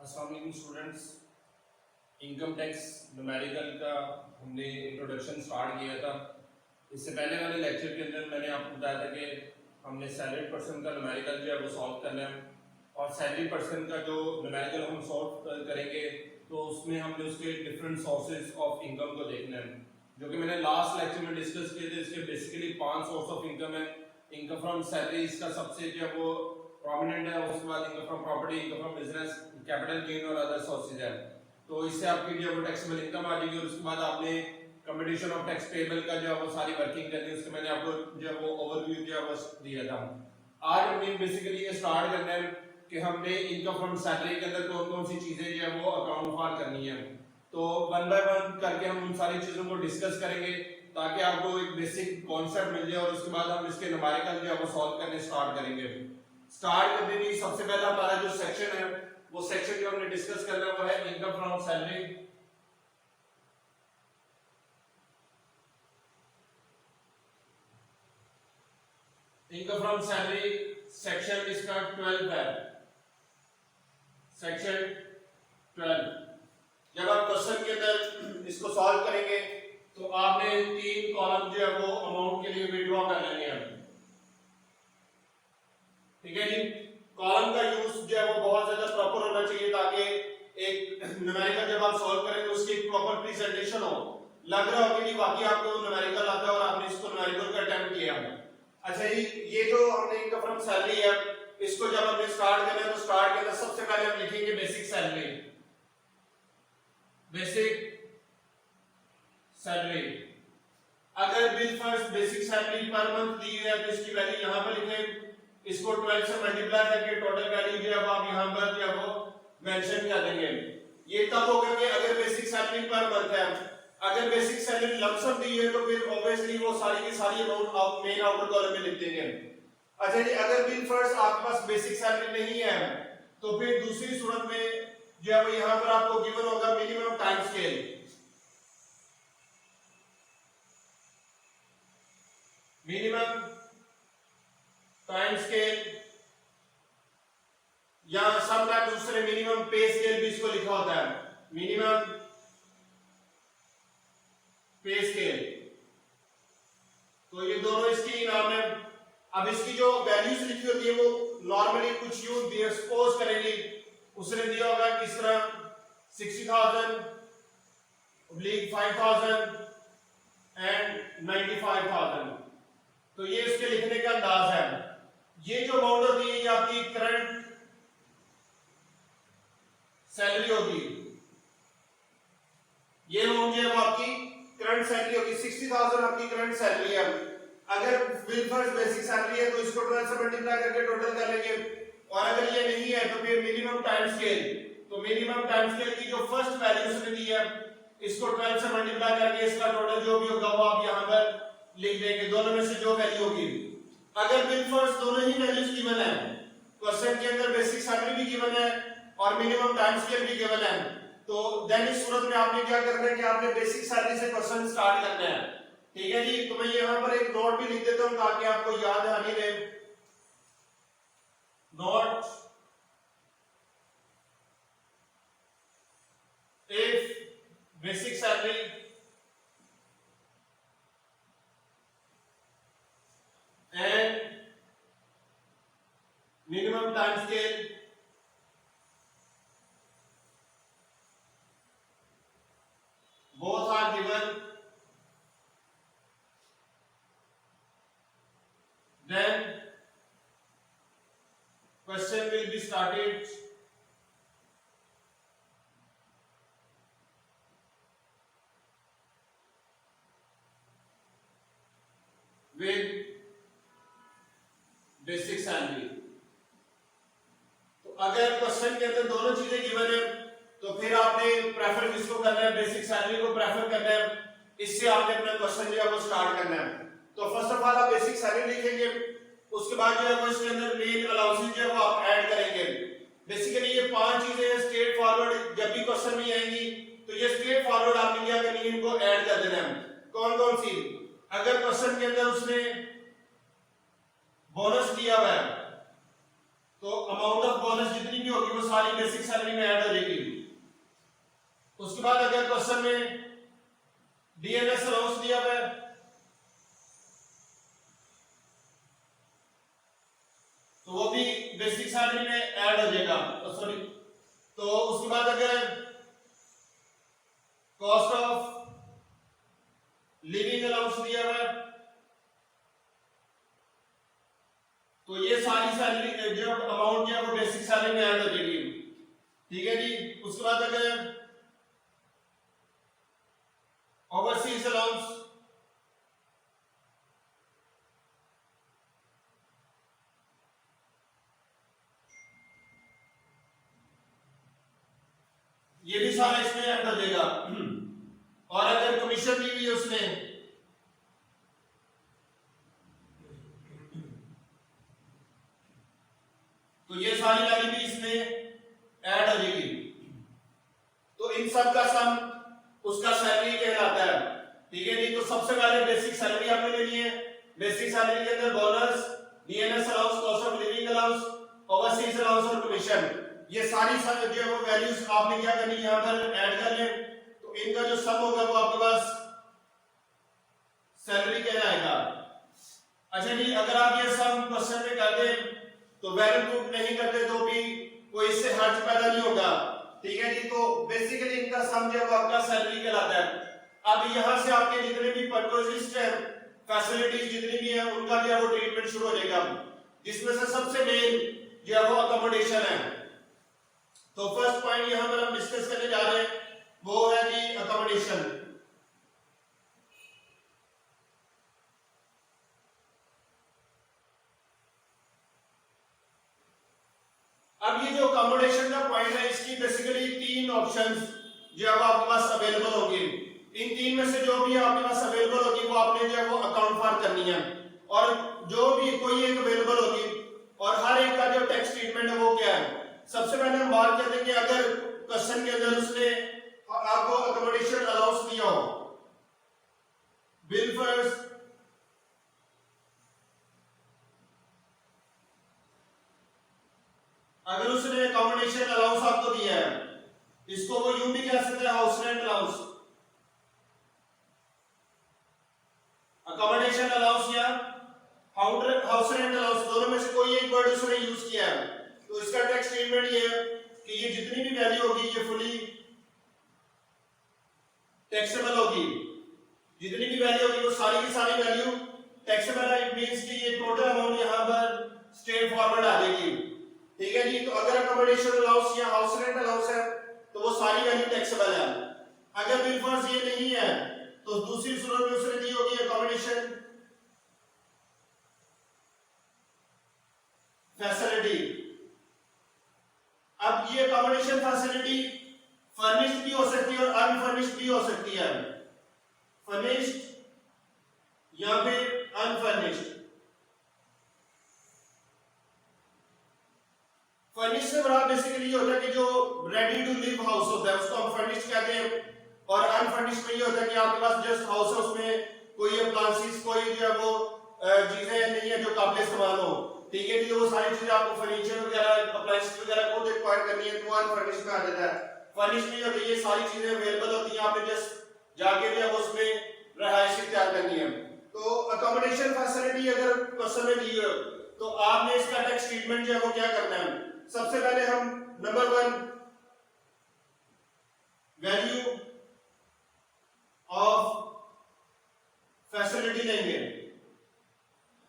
अस्सलाम वालेकुम students. Income tax numerical का हमने इंट्रोडक्शन स्टार्ट किया था। इससे पहले वाले लेक्चर के अंदर मैंने आपको बताया था कि हमने सैलरी पर्सन का न्यूमेरिकल जो है वो सॉल्व करना है, और सैलरी पर्सन का जो न्यूमेरिकल हम सॉल्व करेंगे तो उसमें हमने उसके डिफरेंट सोर्सेज ऑफ इनकम को देखना है, जो कि मैंने लास्ट लेक्चर में डिस्कस किए थे। इसके बेसिकली 5 सोर्स ऑफ इनकम है। इनकम फ्रॉम सैलरी इसका सबसे जो है वो प्रोमिनेंट है, उसके बाद income from property, income from business, capital gain और अदर सोर्सेज है। तो इससे आपकी जो है वो टैक्सेबल इनकम आ जाएगी, और उसके बाद आपने कंपटीशन ऑफ टैक्स पेबल का जो है वो सारी वर्किंग करनी है। उसके मैंने आपको जो है वो ओवरव्यू जो है वो दिया था। आज हमने बेसिकली ये स्टार्ट करना है कि हमने इनकम फ्रॉम सैलरी के अंदर कौन कौन सी चीजें जो है वो अकाउंट फॉर करनी है। तो वन बाय वन करके हम उन सारी चीजों को डिस्कस करेंगे ताकि आपको एक बेसिक कॉन्सेप्ट मिल जाए, और उसके बाद हम इसके न्यूमेरिकल जो है वो सॉल्व करने स्टार्ट करेंगे। स्टार्ट करने की सबसे पहला हमारा जो सेक्शन है, वो सेक्शन जो हमने डिस्कस करना है वो है income from salary. Income from salary section इसका 12 है, सेक्शन 12। जब आप क्वेश्चन के अंदर इसको सॉल्व करेंगे तो आपने 3 कॉलम जो है वो अमाउंट के लिए विड्रॉ कर लेंगे हैं, ठीक है जी। कॉलम का यूज जो है वो बहुत ज्यादा प्रॉपर होना चाहिए ताकि एक न्यूमेरिकल जब आप सॉल्व करेंगे उसकी एक प्रॉपर प्रेजेंटेशन हो, लग रहा हो कि नहीं वाकई आपको न्यूमेरिकल आता है और आपने इसको न्यूमेरिकल का अटेम्प्ट किया है। अच्छा ये जो हमने इनकम फ्रॉम सैलरी है, इसको जब हमने स्टार्ट करना है तो स्टार्ट के अंदर सबसे पहले हम लिखेंगे बेसिक सैलरी। बेसिक सैलरी, अगर बिल first basic salary per month दी है तो इसकी वैल्यू यहां पर लिखें, इसको 12 से मल्टीप्लाई करके टोटल वैल्यू जो है आप यहां पर जो है वो मेंशन कर देंगे। ये तब होगा कि अगर बेसिक सैलरी पर मंथ है। अगर बेसिक सैलरी लमसम दी है तो फिर ऑब्वियसली वो सारी की सारी अमाउंट आप मेन आउटर कॉलम में लिख देंगे। अच्छा जी, अगर बिल फर्स्ट आपके पास बेसिक सैलरी नहीं है तो फिर दूसरी सूरत में जो है वो यहां पर आपको गिवन होगा minimum time scale. Minimum time scale या समटाइम्स दूसरे मिनिमम पे स्केल भी इसको लिखा होता है, मिनिमम पे स्केल। तो ये दोनों इसकी नाम है। अब इसकी जो वैल्यूज लिखी होती है वो नॉर्मली कुछ यूज दिए सपोज करेंगे उसने दिया होगा किस तरह 60,000 5,000 एंड 95,000। तो ये इसके लिखने का अंदाज है। ये जो अमाउंट होती है ये आपकी करंट सैलरी होगी, ये अमाउंट जो है वो आपकी करंट सैलरी होगी। 60,000 आपकी करंट सैलरी है। अगर बिल फर्स्ट बेसिक सैलरी है तो इसको 12 से मल्टीप्लाई करके टोटल कर लेंगे, और अगर ये नहीं है तो फिर मिनिमम टाइम स्केल। तो मिनिमम टाइम स्केल की जो फर्स्ट वैल्यू उसने दी है इसको 12 से मल्टीप्लाई करके इसका टोटल जो भी होगा वो आप यहां पर लिख देंगे, दोनों में से जो वैल्यू होगी। अगर बिल फर्स्ट दोनों ही वैल्यूज गिवन है, क्वेश्चन के अंदर बेसिक सैलरी भी गिवन है और मिनिमम टाइम स्केल भी गिवन है, तो देन इस सूरत में आपने क्या करना है कि आपने बेसिक सैलरी से क्वेश्चन स्टार्ट करना है, ठीक है जी। तो मैं यहां पर एक नोट भी लिख देता हूं ताकि आपको याद आने रहे। Note, if basic salary and minimum time scale both are given, then question will be started with basic salary. तो अगर क्वेश्चन के अंदर दोनों चीजें गिवन है तो फिर आपने प्रेफर किसको करना है, बेसिक सैलरी को प्रेफर करना है। इससे आपने अपना क्वेश्चन जो है वो स्टार्ट करना है। तो फर्स्ट ऑफ ऑल आप बेसिक सैलरी लिखेंगे, उसके बाद जो है वो इसके अंदर मेन अलाउंसेस जो है वो आप ऐड करेंगे। बेसिकली ये 5 चीजें हैं स्ट्रेट फॉरवर्ड, जब भी क्वेश्चन में आएंगी तो ये स्ट्रेट फॉरवर्ड आपने क्या करनी है, इनको ऐड कर देना है। कौन कौन सी? अगर क्वेश्चन के अंदर उसने बोनस दिया हुआ है तो अमाउंट ऑफ बोनस जितनी भी होगी वो सारी बेसिक सैलरी में ऐड हो जाएगी। उसके बाद अगर क्वेश्चन में डीएनएस अलाउंस दिया हुआ है तो वो भी बेसिक सैलरी में ऐड हो जाएगा। सॉरी, तो उसके बाद अगर कॉस्ट ऑफ लिविंग अलाउंस दिया हुआ है तो ये सारी सैलरी जो अमाउंट है वो बेसिक सैलरी में ऐड हो जाएगी। ठीक है जी। उसके बाद अगर ओवरसीज अलाउंस ये भी सारा इसमें ऐड हो जाएगा। और अगर कमीशन दी हुई है उसने तो ये सारी वैल्यू भी इसमें ऐड हो जाएगी। तो इन सब का सम उसका सैलरी कहलाता है। ठीक है जी। तो सबसे पहले बेसिक सैलरी आपने लेनी है। बेसिक सैलरी के अंदर bonus, DNS allowance, cost of living allowance, overseas allowance और कमीशन, ये सारी जो है वो वैल्यूज आपने क्या करनी है यहां पर ऐड कर लें। तो इनका जो सम होगा वो आपके पास सैलरी कहलाएगा। अच्छा जी, अगर आप ये सम क्वेश्चन में कर दें तो वैल्यू प्रूफ नहीं करते तो भी कोई इससे हर्ज पैदा नहीं होगा। ठीक है जी। तो बेसिकली इनका सम जो है वो आपका सैलरी कहलाता है। अब यहां से आपके जितने भी परचेज है, फैसिलिटीज जितनी भी है उनका जो है वो ट्रीटमेंट शुरू हो जाएगा, जिसमें से सबसे मेन जो है वो अकोमोडेशन है। तो फर्स्ट पॉइंट यहां पर हम डिस्कस करने जा रहे हैं वो है जी अकोमोडेशन। अब ये जो अकोमोडेशन का पॉइंट है इसकी बेसिकली तीन ऑप्शंस जो है वो आपके पास अवेलेबल होंगे। इन तीन में से जो भी आपके पास अवेलेबल होगी वो आपने जो है वो अकाउंट फॉर करनी है, और जो भी कोई एक अवेलेबल होगी और हर एक का जो टैक्स ट्रीटमेंट है वो क्या है। सबसे पहले हम बात करते हैं कि अगर क्वेश्चन के अंदर उसने आपको अकोमोडेशन अलाउंस दिया हो, बिल फर्स्ट, अगर उसने अकोमोडेशन अलाउंस आपको दिया है, इसको वो यूं भी कह सकते हैं house rent allowance, accommodation allowance या हाउस रेंट अलाउंस, दोनों में से कोई एक वर्ड उसने यूज किया है। तो इसका टैक्स ट्रीटमेंट ये है कि ये जितनी भी वैल्यू होगी ये फुली टैक्सेबल होगी। जितनी भी वैल्यू होगी वो सारी की सारी वैल्यू टैक्सेबल है। इट मींस कि ये टोटल अमाउंट यहां पर स्ट्रेट फॉरवर्ड आ जाएगी। ठीक है जी। तो अगर अकोमोडेशन अलाउंस या हाउस रेंट अलाउंस है तो वो सारी वैल्यू टैक्सेबल है। अगर बिल फर्स्ट ये नहीं है तो दूसरी सूरत में उसने दी होगी अकोमोडेशन फैसिलिटी। अब ये अकोमोडेशन फैसिलिटी फर्निश्ड भी हो सकती है और अनफर्निश्ड भी हो सकती है। फर्निश्ड या फिर अनफर्निश्ड। फर्निश्ड से बड़ा बेसिकली ये होता है कि जो रेडी टू लिव हाउस होता है उसको हम फर्निश्ड कहते हैं, और अनफर्निश्ड में ये होता है कि आपके पास जस्ट हाउस है, उसमें कोई अप्लायंसेस कोई जो है वो चीजें नहीं है जो काबिल इस्तेमाल हो। ठीक है जी। तो वो सारी चीजें आपको फर्नीचर वगैरह अप्लायंसेस वगैरह खुद एक्वायर करनी है तो अनफर्निश्ड में आ जाता है। फर्निश्ड में होती है ये सारी चीजें अवेलेबल होती हैं, आपने जस्ट जाके जो है उसमें रहायश तैयार करनी है। तो अकोमोडेशन फैसिलिटी अगर क्वेश्चन में दी है तो आपने इसका टैक्स ट्रीटमेंट जो है वो क्या करना है। सबसे पहले हम नंबर 1 वैल्यू ऑफ फैसिलिटी लेंगे।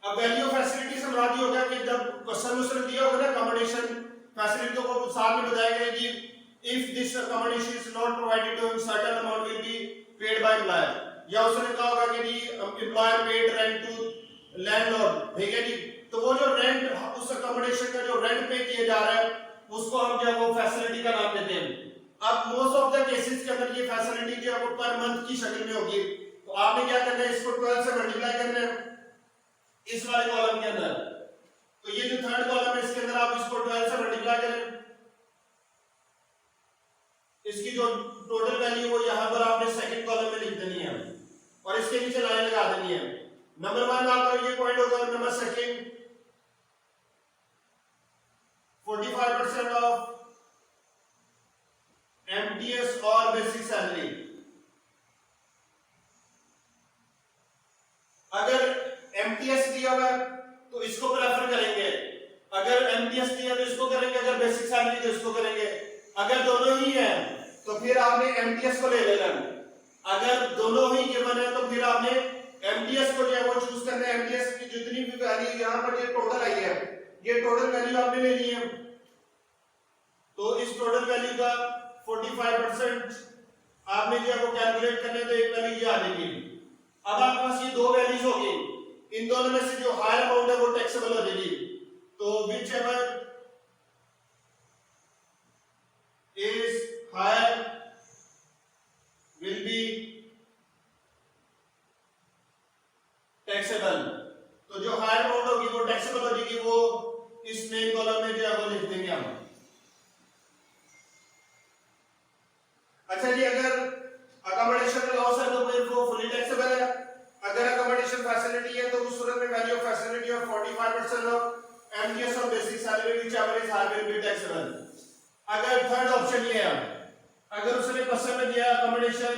अब वैल्यू ऑफ फैसिलिटी से मुराद ये होगा कि जब क्वेश्चन उसने दिया होगा ना अकोमोडेशन फैसिलिटी को साथ में बताया गया कि if this accommodation is not provided to him certain amount will be paid by employer, या उसने कहा होगा कि जी employer paid rent to landlord. ठीक है जी। तो वो जो रेंट उस अकोमोडेशन का जो रेंट पे किया जा रहा है उसको हम जो है वो फैसिलिटी का नाम देते हैं। अब मोस्ट ऑफ द केसेस के अंदर ये फैसिलिटी जो है वो पर मंथ की शक्ल में होगी। तो आपने क्या करना है, इसको 12 से मल्टीप्लाई करना है इस वाले कॉलम के अंदर। तो ये जो थर्ड कॉलम है इसके अंदर आप इसको 12 से मल्टीप्लाई करें, इसकी जो टोटल वैल्यू वो यहां पर आपने सेकंड कॉलम में लिख देनी है और इसके नीचे लाइन लगा देनी है। नंबर 1 आपका ये पॉइंट होगा, नंबर सेकंड 45% ऑफ एमटीएस और बेसिक सैलरी। अगर एमटीएस दिया हुआ है तो इसको प्रेफर करेंगे, अगर एमटीएस दिया तो इसको करेंगे, अगर बेसिक सैलरी तो इसको करेंगे। अगर दोनों ही है तो फिर आपने एमटीएस को ले लेना। अगर दोनों ही गिवन है तो फिर आपने एमटीएस को जो है वो चूज करना है। एमटीएस की जितनी भी वैल्यू यहां पर ये टोटल आई है, ये टोटल वैल्यू आपने ले ली है, तो इस टोटल वैल्यू का 45% आपने जो है वो कैलकुलेट करने तो एक वैल्यू ये आ जाएगी। अब आपके पास ये दो वैल्यूज होगी, इन दोनों में से जो हायर अमाउंट है वो टैक्सेबल हो जाएगी। तो whichever is higher will be taxable. तो जो हायर अमाउंट होगी वो टैक्सेबल हो जाएगी, वो इस मेन कॉलम में जो है वो लिख देंगे हम। अच्छा जी, अगर अकोमोडेशन लॉस है तो फिर वो फुली टैक्सेबल है। अगर अकोमोडेशन फैसिलिटी है तो उस सूरत में value of facility of 45% of MTS और basic salary whichever is higher will be taxable. अगर थर्ड ऑप्शन ये है, अगर उसने क्वेश्चन में दिया accommodation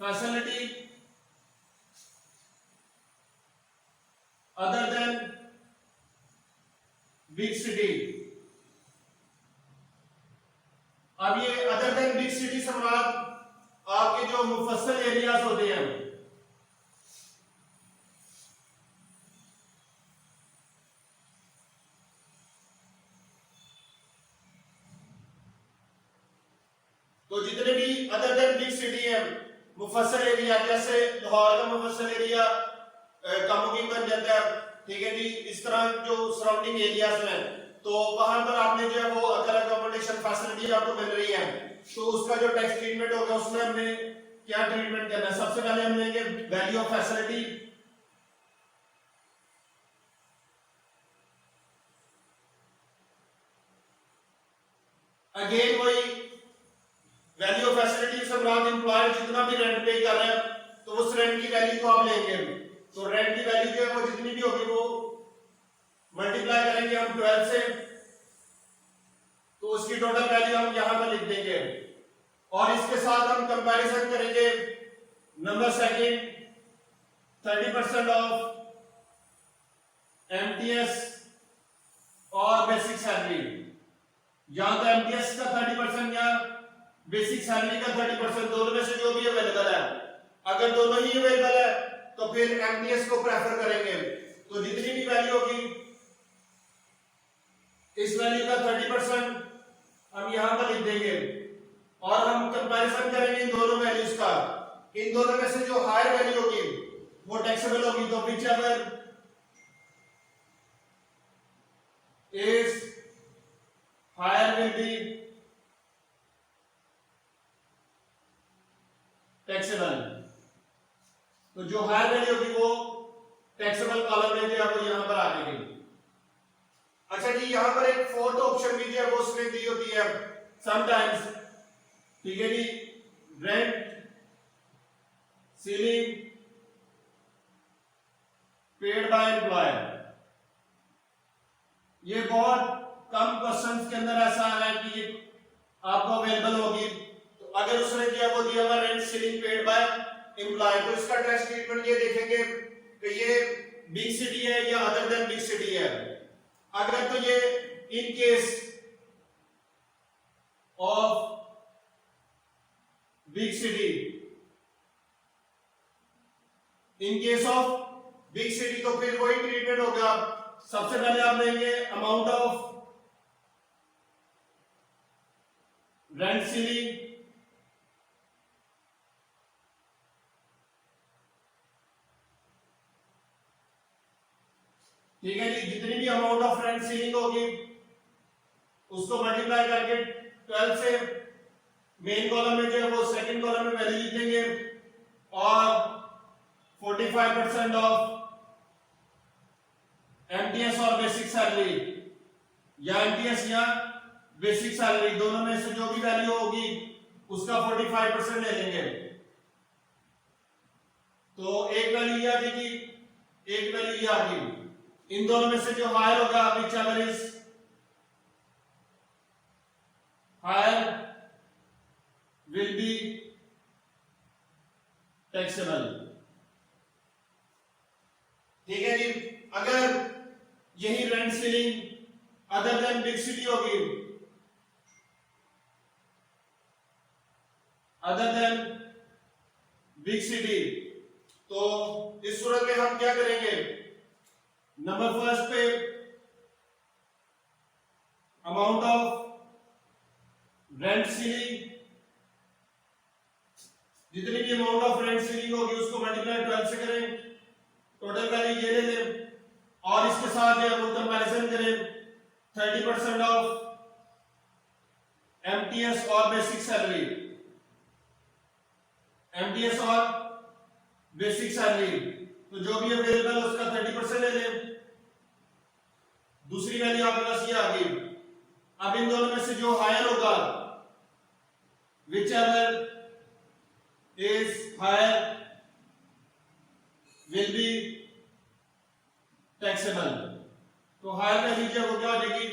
facility other than big city. अब ये अदर देन बिग सिटी से मुराद आपके जो मुफस्सल एरियाज होते हैं, तो जितने भी अदर देन बिग सिटी है मुफस्सल एरिया, जैसे लाहौर का मुफस्सल एरिया कमुकी बन जाता है, ठीक है जी, इस तरह जो सराउंडिंग एरियाज हैं तो वहां पर आपने जो है वो अगर अकोमोडेशन फैसिलिटी आपको मिल रही है तो उसका जो टैक्स ट्रीटमेंट होगा उसमें हमने क्या ट्रीटमेंट करना है। सबसे पहले हम लेंगे वैल्यू ऑफ फैसिलिटी। अगेन वही वैल्यू ऑफ फैसिलिटी से मुराद एम्प्लॉयर जितना भी रेंट पे कर रहा है तो उस रेंट की वैल्यू को आप लेंगे। तो रेंट की वैल्यू जो है वो जितनी भी होगी वो मल्टीप्लाई करेंगे हम 12 से, तो उसकी टोटल वैल्यू हम यहां पर लिख देंगे और इसके साथ हम कंपैरिजन करेंगे। नंबर सेकंड 30% ऑफ एमटीएस और बेसिक सैलरी, या तो एमटीएस का 30% या बेसिक सैलरी का 30%, दोनों में से जो भी अवेलेबल है। अगर दोनों ही अवेलेबल है तो फिर एमटीएस को प्रेफर करेंगे। तो जितनी भी वैल्यू होगी इस वैल्यू का 30% हम यहां पर लिख देंगे और हम कंपैरिजन करेंगे इन दोनों वैल्यूज का। इन दोनों में से जो हायर वैल्यू होगी वो टैक्सेबल होगी, तो whichever is higher will be taxable. तो जो हायर वैल्यू होगी वो टैक्सेबल कॉलम में जो है वो यहां पर आ जाएगी। अच्छा जी, यहां पर एक फोर्थ ऑप्शन भी जो है वो उसने दी होती है समटाइम्स, ठीक है जी, rent ceiling paid by employer. ये बहुत कम क्वेश्चंस के अंदर ऐसा है कि आपको अवेलेबल होगी। तो अगर उसने जो वो दिया हुआ rent ceiling paid by employer, तो इसका टैक्स ट्रीटमेंट ये देखेंगे कि ये बिग सिटी है या अदर देन बिग सिटी है। अगर तो ये in case of big city, in case of big city तो फिर वही ट्रीटमेंट होगा। सबसे पहले आप लेंगे अमाउंट ऑफ रेंट सीलिंग, ठीक है जी, जितनी भी अमाउंट ऑफ रेंट सीलिंग होगी उसको मल्टीप्लाई करके 12 से मेन कॉलम में जो है वो सेकंड कॉलम में वैल्यू लिख देंगे और 45% ऑफ एमटीएस और बेसिक सैलरी, या एमटीएस या बेसिक सैलरी दोनों में से जो भी वैल्यू होगी उसका 45% ले लेंगे। तो एक वैल्यू ये आ जाएगी, एक वैल्यू ये आ गई। इन दोनों में से जो हायर होगा whichever is higher will be taxable. ठीक है जी। अगर यही rent ceiling other than big city होगी, अदर देन बिग सिटी, तो इस सूरत में हम क्या करेंगे, नंबर फर्स्ट पे अमाउंट ऑफ रेंट सीलिंग, जितनी भी अमाउंट ऑफ रेंट सीलिंग होगी उसको मल्टीप्लाई 12 से करें, टोटल वैल्यू ये ले लें और इसके साथ जो है वो कंपैरिजन करें 30% ऑफ एमटीएस और बेसिक सैलरी, एमटीएस और बेसिक सैलरी, तो जो भी अवेलेबल है उसका 30% ले लें। दूसरी वैल्यू आपके पास ये आ गई। अब इन दोनों में से जो हायर होगा whichever is higher will be taxable, तो हायर वैल्यू जो वो क्या हो जाएगी,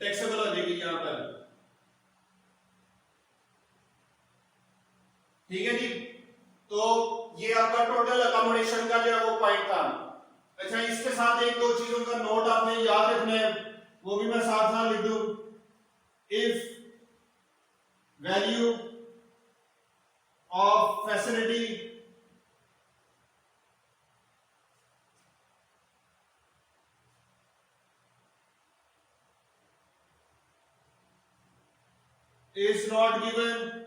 टैक्सेबल हो जाएगी यहां पर। ठीक है जी। तो ये आपका टोटल अकोमोडेशन का जो है वो पॉइंट था। अच्छा, इसके साथ एक दो चीजों का नोट आपने याद रखना है, वो भी मैं साथ साथ लिख दूं। If value of facility is not given,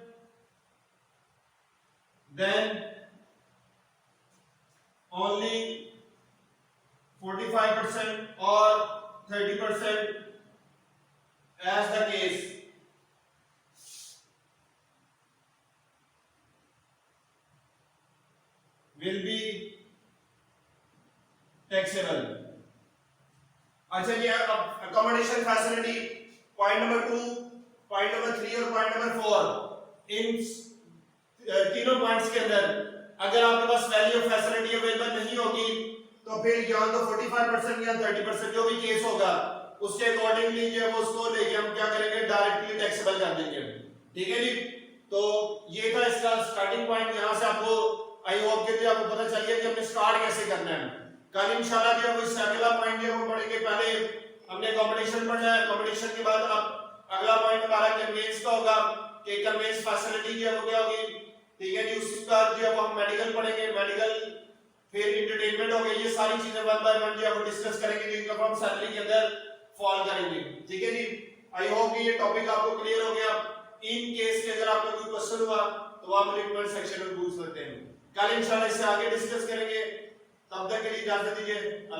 then only 45% or 30% as the case will be taxable. अच्छा जी, अब accommodation facility point number 2, point number 3 और पॉइंट नंबर 4, इन तीनों पॉइंट्स के अंदर अगर आपके पास वैल्यू ऑफ फैसिलिटी अवेलेबल नहीं होगी तो फिर या तो 45% या 30% जो भी केस होगा उसके अकॉर्डिंगली जो है वो उसको लेके हम क्या करेंगे, डायरेक्टली टैक्सेबल कर देंगे। ठीक है जी। तो ये था इसका स्टार्टिंग पॉइंट। यहां से आपको आई होप कि आपको पता चल गया कि हमने स्टार्ट कैसे करना है। कल इंशाल्लाह जो है वो इसका अगला पॉइंट जो हम पढ़ेंगे। पहले हमने कॉम्बिनेशन पढ़ना है, कॉम्बिनेशन के बाद अब अगला पॉइंट हमारा कन्वेंस का होगा कि कन्वेंस फैसिलिटी जो है वो क्या होगी। ठीक है जी। उसके बाद जो है वो हम मेडिकल पढ़ेंगे, मेडिकल फिर एंटरटेनमेंट हो गई। ये सारी चीजें वन बाय वन जो है वो डिस्कस करेंगे जिनको हम सैलरी के अंदर फॉल करेंगे। ठीक है जी। आई होप कि ये टॉपिक आपको क्लियर हो गया। इन केस के अगर आपको कोई क्वेश्चन हुआ तो आप मुझे कमेंट सेक्शन में पूछ सकते हैं। कल इंशाल्लाह इससे आगे डिस्कस करेंगे। तब तक के लिए इजाजत दीजिए।